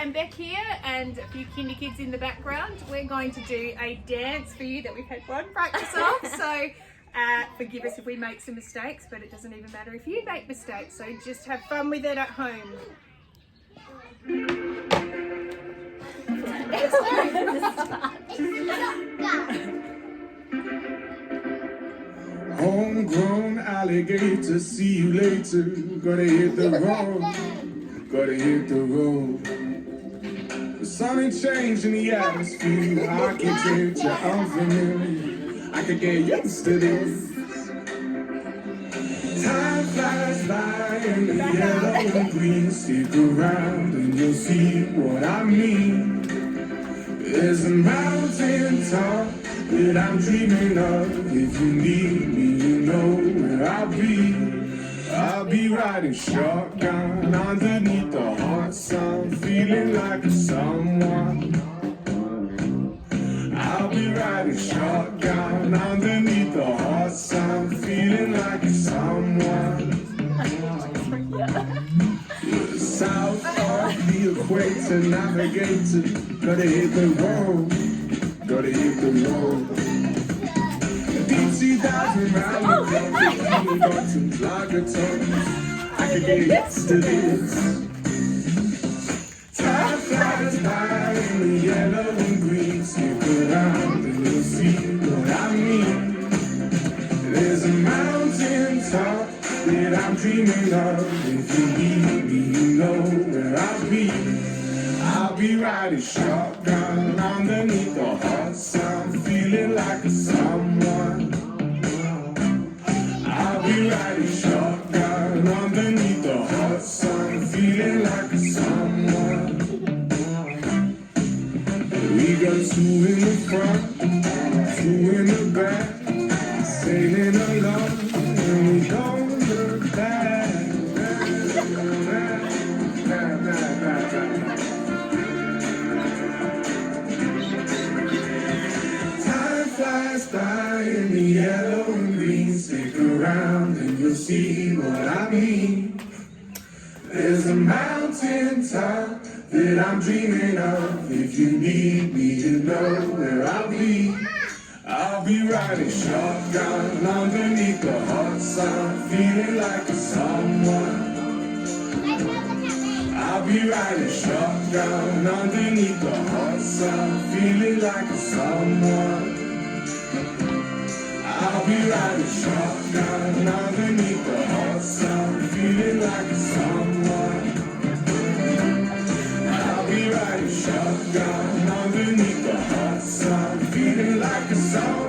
and Beck here, and a few kinder kids in the background. We're going to do a dance for you that we've had one practice of, so forgive us if we make some mistakes, but it doesn't even matter if you make mistakes, so just have fun with it at home. Homegrown alligator, see you later. Gotta hit the road, gotta hit the road. The sun ain't changing the atmosphere. Architecture unfamiliar, I could get used to this. Time flies by in the yellow and green. Stick around and you'll see what I mean. There's a mountain top that I'm dreaming of. If you need me, you know where I'll be. I'll be riding shotgun underneath the hot sun, feeling like a someone. I'll be riding shotgun underneath the hot sun, feeling like a someone. South of the equator, navigator, gotta hit the road, gotta hit the road. Deep sea diving round the got some lager tones, I could get used to this. Time flies by in the yellow and green. Stick around and you'll see what I mean. There's a mountain top that I'm dreaming of. If you need me, you know where I'll be. I'll be riding shotgun underneath the hot sun, feeling like a someone. I'll be riding shotgun underneath the hot sun, feeling like a someone. We got two in the front, two in the back, sailing along, and we don't look back. Time flies by in the yellow and green. Stick around and you'll see what I mean. There's a mountain top that I'm dreaming of. If you need me, you know where I'll be. I'll be riding shotgun underneath the hot sun, feeling like a someone. I'll be riding shotgun underneath the hot sun, feeling like a someone. I'll be riding shotgun underneath the hot sun, feeling like a someone. I'll be riding shotgun underneath the hot sun, feeling like a someone.